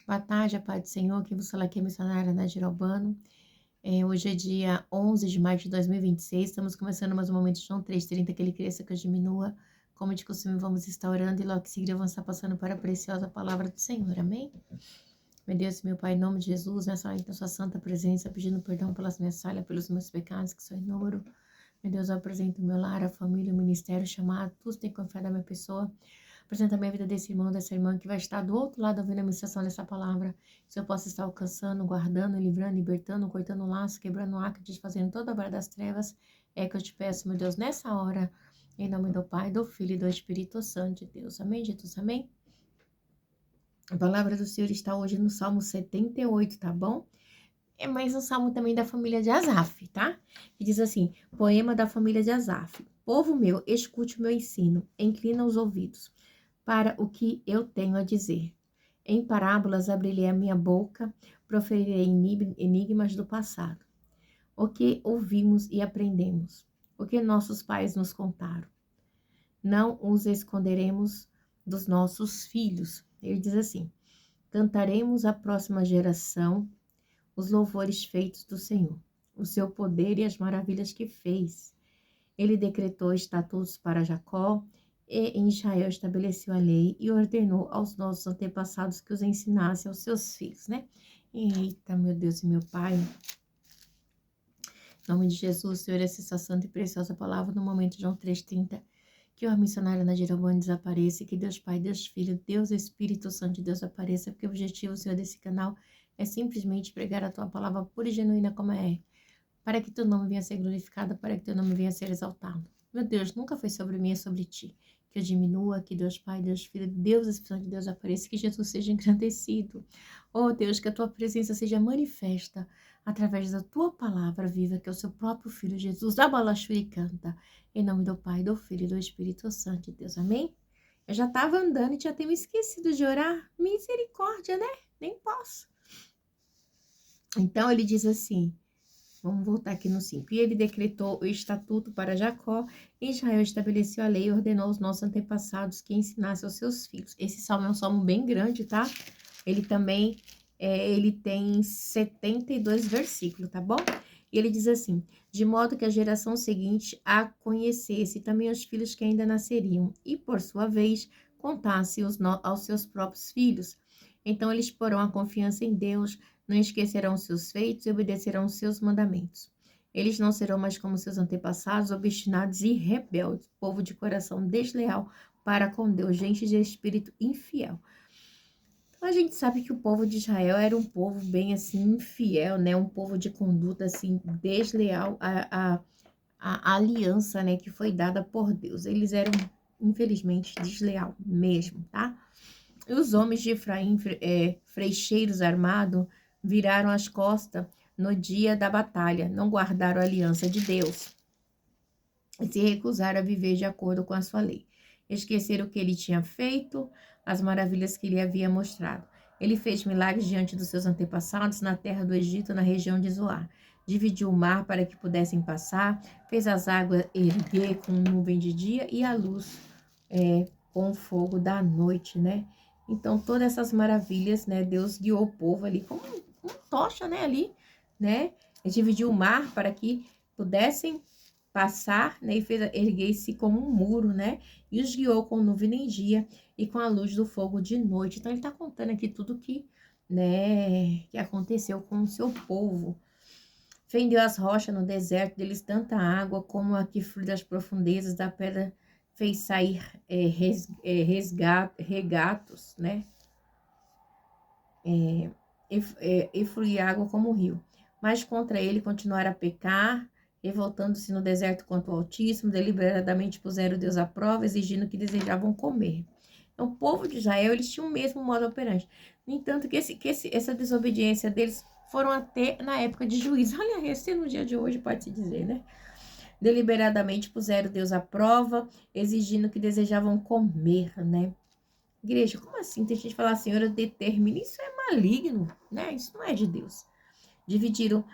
Boa tarde, a paz do Senhor. Quem vos fala aqui é a missionária Nadir Albano. Hoje é dia 11 de maio de 2026. Estamos começando mais um momento de João 3:30, que ele cresça, que eu diminua. Como de costume, vamos estar orando e logo em seguida vamos estar passando para a preciosa palavra do Senhor. Amém? Meu Deus, meu Pai, em nome de Jesus, nessa hora, na sua santa presença, pedindo perdão pelas minhas falhas, pelos meus pecados, que são em número. Meu Deus, eu apresento o meu lar, a família, o ministério, chamado, tudo tem confiado na minha pessoa. Apresenta a minha vida desse irmão, dessa irmã que vai estar do outro lado ouvindo a ministração dessa palavra. Se eu possa estar alcançando, guardando, livrando, libertando, cortando o laço, quebrando o acre, desfazendo toda a obra das trevas, é que eu te peço, meu Deus, nessa hora, em nome do Pai, do Filho e do Espírito Santo de Deus. Amém, Jesus? Amém? A palavra do Senhor está hoje no Salmo 78, tá bom? É mais um salmo também da família de Asaf, tá? Que diz assim: poema da família de Asaf. Povo meu, escute o meu ensino, inclina os ouvidos para o que eu tenho a dizer. Em parábolas abrirei a minha boca, proferirei enigmas do passado. O que ouvimos e aprendemos, o que nossos pais nos contaram. Não os esconderemos dos nossos filhos. Ele diz assim: cantaremos à próxima geração os louvores feitos do Senhor, o seu poder e as maravilhas que fez. Ele decretou estatutos para Jacó, e em Israel estabeleceu a lei e ordenou aos nossos antepassados que os ensinasse aos seus filhos, né? Eita, meu Deus e meu Pai, em nome de Jesus, Senhor, essa santa e preciosa palavra no momento de João 3:30, que o missionário Nadir Albano desapareça, e que Deus Pai, Deus Filho, Deus Espírito Santo de Deus apareça, porque o objetivo, Senhor, desse canal é simplesmente pregar a tua palavra pura e genuína como é, para que teu nome venha a ser glorificado, para que teu nome venha a ser exaltado. Meu Deus, nunca foi sobre mim, é sobre ti. Que eu diminua, que Deus Pai, Deus Filho, Deus Espírito Santo de Deus apareça, que Jesus seja engrandecido. Oh Deus, que a tua presença seja manifesta através da tua palavra viva, que é o seu próprio Filho Jesus. Abalachuri canta. Em nome do Pai, do Filho e do Espírito Santo de Deus. Amém? Eu já estava andando e tinha até me esquecido de orar. Misericórdia, né? Nem posso. Então ele diz assim. Vamos voltar aqui no 5. E ele decretou o estatuto para Jacó, e Israel estabeleceu a lei e ordenou aos nossos antepassados que ensinasse aos seus filhos. Esse salmo é um salmo bem grande, tá? Ele também, ele tem 72 versículos, tá bom? E ele diz assim: de modo que a geração seguinte a conhecesse também os filhos que ainda nasceriam, e por sua vez contasse aos seus próprios filhos. Então eles porão a confiança em Deus, não esquecerão seus feitos e obedecerão seus mandamentos. Eles não serão mais como seus antepassados, obstinados e rebeldes, povo de coração desleal para com Deus, gente de espírito infiel. Então, a gente sabe que o povo de Israel era um povo bem assim, infiel, né? Um povo de conduta assim, desleal à aliança, né? Que foi dada por Deus. Eles eram, infelizmente, desleal mesmo, tá? E os homens de Efraim, freixeiros armados, viraram as costas no dia da batalha, não guardaram a aliança de Deus e se recusaram a viver de acordo com a sua lei. Esqueceram o que ele tinha feito, as maravilhas que ele havia mostrado. Ele fez milagres diante dos seus antepassados na terra do Egito, na região de Zoar. Dividiu o mar para que pudessem passar, fez as águas erguer com nuvem de dia e a luz com o fogo da noite, né? Então, todas essas maravilhas, né? Deus guiou o povo ali como uma tocha, né? Ali, né? Ele dividiu o mar para que pudessem passar, né? E fez erguer-se como um muro, né? E os guiou com nuvem de dia e com a luz do fogo de noite. Então, ele está contando aqui tudo que, né? Que aconteceu com o seu povo. Fendeu as rochas no deserto, deles tanta água como a que flui das profundezas da pedra fez sair regatos, né? E fluir água como um rio. Mas contra ele continuaram a pecar, revoltando-se no deserto contra o Altíssimo, deliberadamente puseram Deus à prova, exigindo o que desejavam comer. Então, o povo de Israel, eles tinham o mesmo modo operante. No entanto, essa desobediência deles foram até na época de juízo. Olha, esse no dia de hoje pode-se dizer, né? Deliberadamente puseram Deus à prova, exigindo o que desejavam comer, né? Igreja, como assim? Tem gente que fala, Senhora, determina, isso é maligno, né? Isso não é de Deus. Dividiram,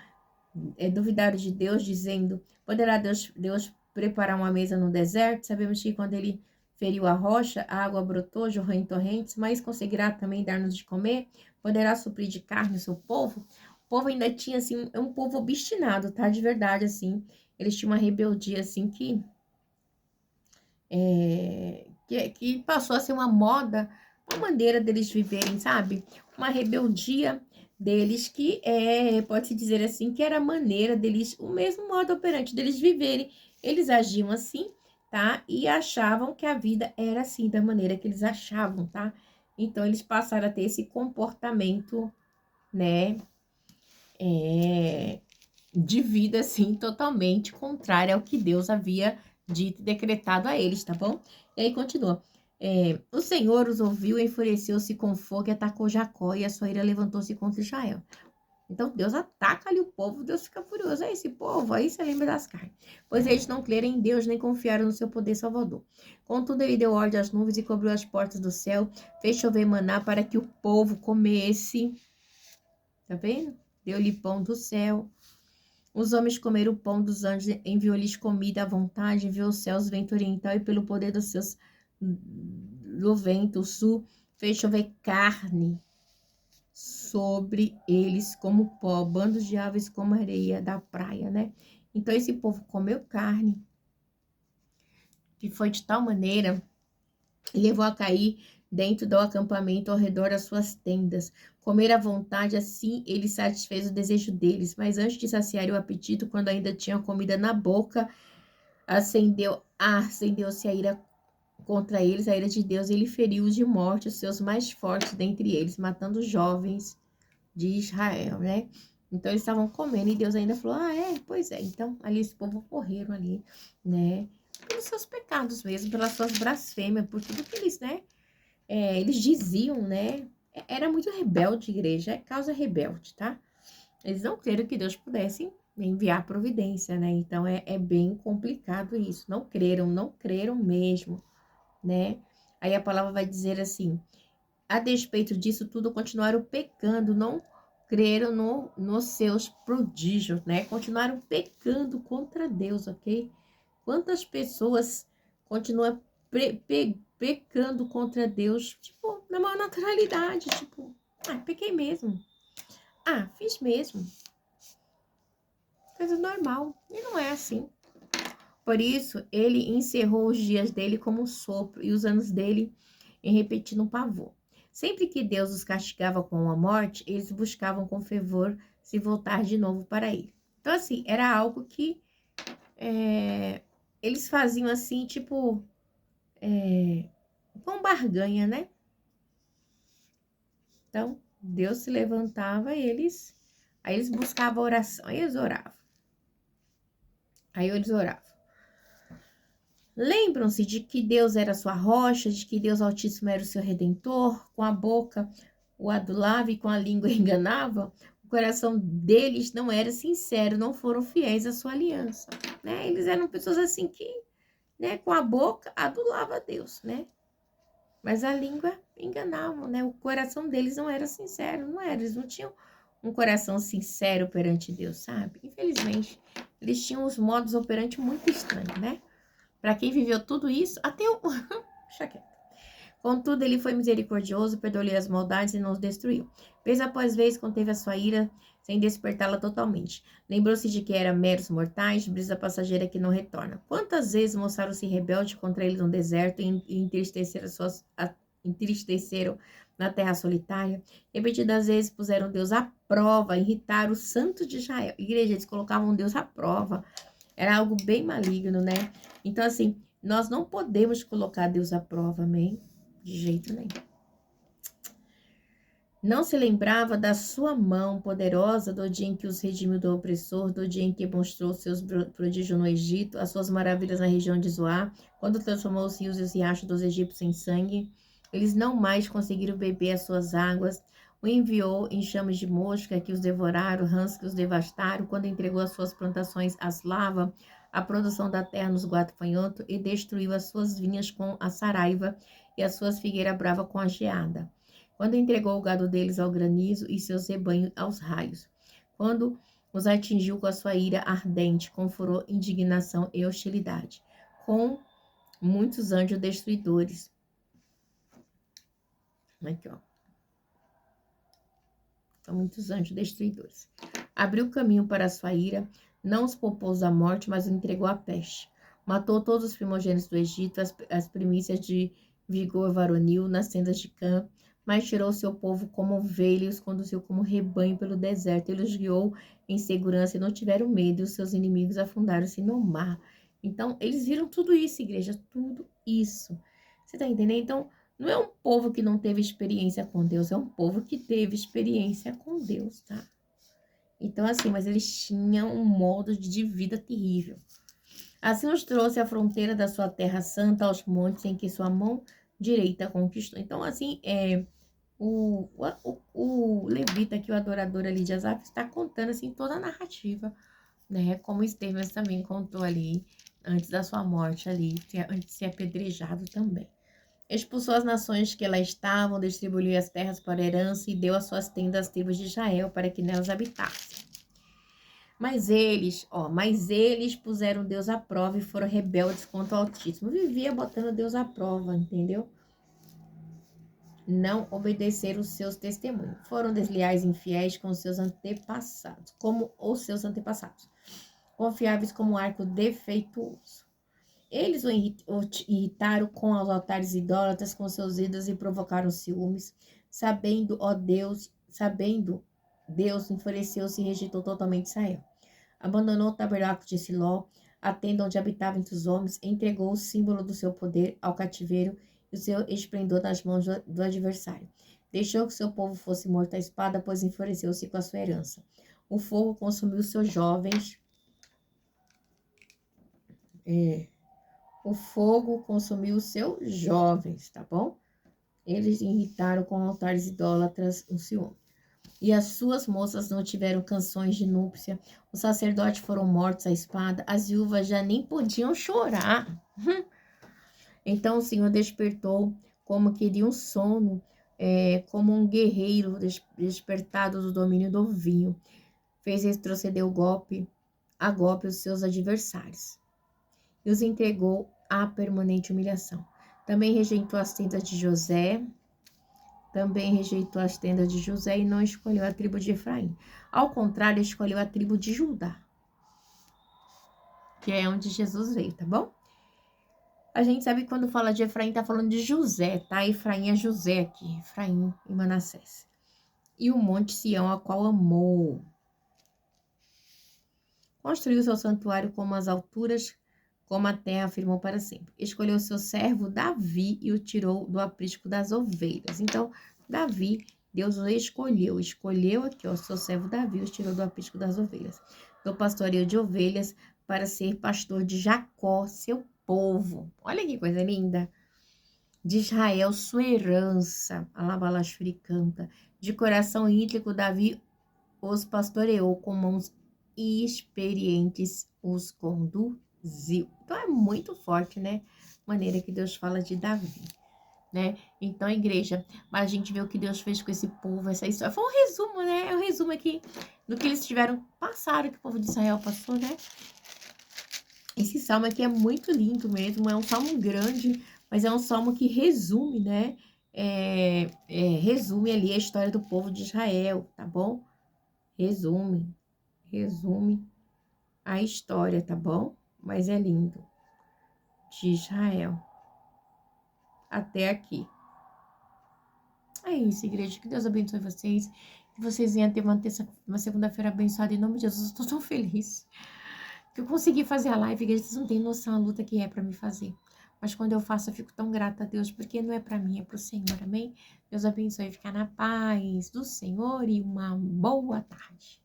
duvidaram de Deus, dizendo, poderá Deus preparar uma mesa no deserto? Sabemos que quando ele feriu a rocha, a água brotou, jorrou em torrentes, mas conseguirá também dar-nos de comer? Poderá suprir de carne o seu povo? O povo ainda tinha, assim, um povo obstinado, tá? De verdade, assim. Eles tinham uma rebeldia, assim, que passou a ser uma moda, uma maneira deles viverem, sabe? Uma rebeldia deles que pode-se dizer assim, que era a maneira deles, o mesmo modo operante deles viverem. Eles agiam assim, tá? E achavam que a vida era assim, da maneira que eles achavam, tá? Então, eles passaram a ter esse comportamento, né? De vida, assim, totalmente contrária ao que Deus havia dito e decretado a eles, tá bom? E aí continua. O Senhor os ouviu, enfureceu-se com fogo e atacou Jacó, e a sua ira levantou-se contra Israel. Então, Deus ataca ali o povo, Deus fica furioso. É esse povo, aí você lembra das carnes. Pois eles não creram em Deus, nem confiaram no seu poder salvador. Contudo, ele deu ordem às nuvens e cobriu as portas do céu, fez chover maná para que o povo comesse. Tá vendo? Deu-lhe pão do céu. Os homens comeram o pão dos anjos, enviou-lhes comida à vontade, enviou os céus, vento oriental, e pelo poder dos seus do vento sul, fez chover carne sobre eles como pó, bandos de aves como areia da praia, né? Então, esse povo comeu carne, que foi de tal maneira, e levou a cair dentro do acampamento ao redor das suas tendas. Comer à vontade, assim ele satisfez o desejo deles, mas antes de saciar o apetite, quando ainda tinha comida na boca, acendeu-se a ira contra eles, a ira de Deus, ele feriu de morte os seus mais fortes dentre eles, matando os jovens de Israel, né? Então eles estavam comendo e Deus ainda falou: pois é. Então ali esse povo morreram ali, né? Pelos seus pecados mesmo, pelas suas blasfêmias, por tudo que eles, né? Eles diziam, né? Era muito rebelde, igreja, é causa rebelde, tá? Eles não creram que Deus pudesse enviar providência, né? Então é bem complicado isso. Não creram mesmo, né? Aí a palavra vai dizer assim: a despeito disso tudo, continuaram pecando, não creram nos seus prodígios, né? Continuaram pecando contra Deus, ok? Quantas pessoas continuam pecando contra Deus, tipo, na maior naturalidade, tipo, pequei mesmo. Fiz mesmo. Coisa normal. E não é assim. Por isso, ele encerrou os dias dele como um sopro e os anos dele em repetindo pavor. Sempre que Deus os castigava com a morte, eles buscavam com fervor se voltar de novo para ele. Então, assim, era algo que eles faziam assim, tipo, com barganha, né? Então, Deus se levantava e aí eles buscavam oração, aí eles oravam. Aí eles oravam. Lembram-se de que Deus era sua rocha, de que Deus Altíssimo era o seu redentor, com a boca o adulava e com a língua enganava? O coração deles não era sincero, não foram fiéis à sua aliança, né? Eles eram pessoas assim que, né, com a boca adulava Deus, né? Mas a língua enganavam, né? O coração deles não era sincero, não era, eles não tinham um coração sincero perante Deus, sabe? Infelizmente, eles tinham os modos operantes muito estranhos, né? Para quem viveu tudo isso, até o... Deixa quieto. Contudo, ele foi misericordioso, perdoou-lhe as maldades e não os destruiu. Vez após vez, conteve a sua ira, sem despertá-la totalmente. Lembrou-se de que eram meros mortais, brisa passageira que não retorna. Quantas vezes mostraram-se rebeldes contra ele no deserto e entristeceram na terra solitária? Repetidas vezes puseram Deus à prova, irritaram o santo de Israel. Igreja, eles colocavam Deus à prova. Era algo bem maligno, né? Então, assim, nós não podemos colocar Deus à prova, amém? De jeito nenhum. Não se lembrava da sua mão poderosa do dia em que os redimiu do opressor, do dia em que mostrou seus prodígios no Egito, as suas maravilhas na região de Zoar, quando transformou os rios e os riachos dos egípcios em sangue. Eles não mais conseguiram beber as suas águas. O enviou em chamas de mosca que os devoraram, rãs que os devastaram, quando entregou as suas plantações às lavas, a produção da terra nos gafanhotos, e destruiu as suas vinhas com a saraiva e as suas figueiras bravas com a geada. Quando entregou o gado deles ao granizo e seus rebanhos aos raios. Quando os atingiu com a sua ira ardente, com furor, indignação e hostilidade. Com muitos anjos destruidores. Aqui, ó. São muitos anjos destruidores. Abriu caminho para a sua ira, não os poupou da morte, mas os entregou à peste. Matou todos os primogênitos do Egito, as primícias de vigor varonil nas tendas de Cã, mas tirou seu povo como ovelha e os conduziu como rebanho pelo deserto. Ele os guiou em segurança e não tiveram medo, e os seus inimigos afundaram-se no mar. Então, eles viram tudo isso, igreja, tudo isso. Você tá entendendo? Então, não é um povo que não teve experiência com Deus, é um povo que teve experiência com Deus, tá? Então, assim, mas eles tinham um modo de vida terrível. Assim os trouxe à fronteira da sua terra santa, aos montes em que sua mão direita conquistou. Então, assim, o levita aqui, o adorador ali de Asaf, está contando, assim, toda a narrativa, né? Como Estevão também contou ali, antes da sua morte ali, antes de ser apedrejado também. Expulsou as nações que lá estavam, distribuiu as terras para herança e deu as suas tendas às tribos de Israel para que nelas habitassem. Mas eles puseram Deus à prova e foram rebeldes contra o Altíssimo. Vivia botando Deus à prova, entendeu? Não obedeceram os seus testemunhos. Foram desleais e infiéis com os seus antepassados, como os seus antepassados. Confiáveis como um arco defeituoso. Eles o irritaram com os altares idólatras, com seus ídolos e provocaram ciúmes. Sabendo, Deus enfureceu-se e rejeitou totalmente Israel. Abandonou o tabernáculo de Siló, a tenda onde habitava entre os homens, entregou o símbolo do seu poder ao cativeiro e o seu esplendor nas mãos do adversário. Deixou que seu povo fosse morto à espada, pois enfureceu-se com a sua herança. O fogo consumiu seus jovens. O fogo consumiu os seus jovens, tá bom? Eles irritaram com altares idólatras o ciúme. E as suas moças não tiveram canções de núpcia. Os sacerdotes foram mortos à espada. As viúvas já nem podiam chorar. Então o Senhor despertou como queria um sono, como um guerreiro despertado do domínio do vinho. Fez retroceder a golpe os seus adversários. E os entregou à permanente humilhação. Também rejeitou as tendas de José. E não escolheu a tribo de Efraim. Ao contrário, escolheu a tribo de Judá, que é onde Jesus veio, tá bom? A gente sabe que quando fala de Efraim, tá falando de José, tá? Efraim é José aqui, Efraim e Manassés. E o monte Sião, a qual amou. Construiu seu santuário como as alturas, como a terra afirmou para sempre. Escolheu seu servo Davi e o tirou do aprisco das ovelhas. Então, Davi, Deus o escolheu aqui, ó, seu servo Davi, o tirou do aprisco das ovelhas. Do pastoreio de ovelhas para ser pastor de Jacó, seu povo. Olha que coisa linda. De Israel, sua herança. Alabalashuri canta. De coração íntegro, Davi os pastoreou com mãos experientes, os conduziu. Então é muito forte, né? Maneira que Deus fala de Davi, né? Então, igreja, mas a gente vê o que Deus fez com esse povo, essa história. Foi um resumo, né? É um resumo aqui do que eles passaram, que o povo de Israel passou, né? Esse salmo aqui é muito lindo mesmo, é um salmo grande, mas é um salmo que resume, né? Resume ali a história do povo de Israel, tá bom? Resume a história, tá bom? Mas é lindo. De Israel. Até aqui. É isso, igreja. Que Deus abençoe vocês. Que vocês venham ter uma segunda-feira abençoada. Em nome de Jesus, eu tô tão feliz. Que eu consegui fazer a live, igreja. Vocês não têm noção a luta que é pra me fazer. Mas quando eu faço, eu fico tão grata a Deus. Porque não é pra mim, é pro Senhor. Amém? Deus abençoe. Ficar na paz do Senhor e uma boa tarde.